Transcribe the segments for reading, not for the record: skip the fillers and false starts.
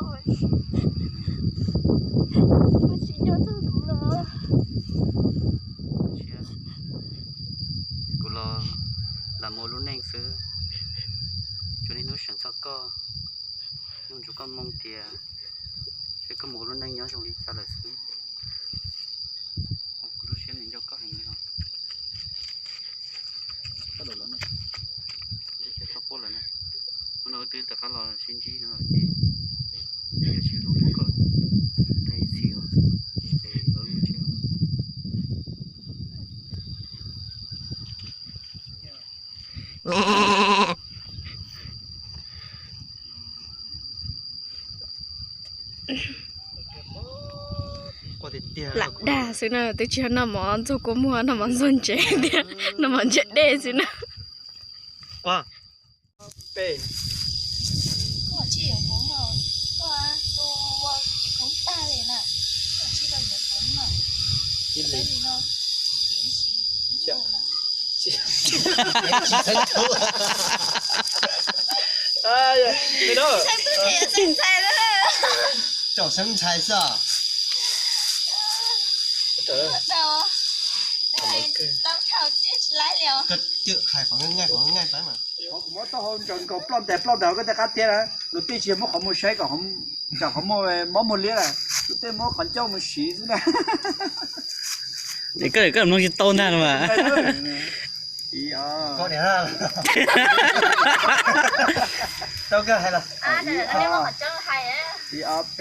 rồi. Mà chỉ nhớ thôi cũng là. Cô lo là mua luôn neng xứ cho nên nó sản xuất co nhưng chúng con mong tiền sẽ có mua luôn neng nhớ trong đi cho là xứ cô lúc xem mình cho có hình không có đồ lớn này cái sắp bố lên này nó nói tới tất cả là xin chí nữa chị giờ chịu luôn một cỡ thấy xíu để lớn một chiều Lạc đà xí nào tôi chưa nằm món cho cô mua nằm món dân chế đi nằm món chế đê xí nào. Wow. Bê. Có chị ở cũng mà có tôi chỉ không ta liền nè, có chị là nhận cũng mà cái gì nó diễn sĩ cũng mà Ai da, cái đó. sao tôi chỉ sinh菜đó找生菜是啊？ Trời đâu đây đâu thảo chết lái liều cái chữ Hải Phòng ngay phải mà. Mỗi tao hôm chọn cầu plan đầu cái ta cắt tiền á, lúc tiên chỉ mỗi không sấy còn không chẳng không một lít à, lúc tiên mỗi còn cho một xí nữa nè. để cái nó chỉ tôn ra mà. Có điểm ha. Đâu cơ hay là? à đây là cái mà cho hay á IAP.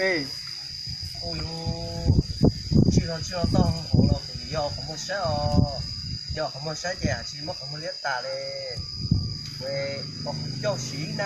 Ôi呦，chưa到好了，你要什么色哦？要什么色的？只么什么列打嘞？喂，我叫谁呢？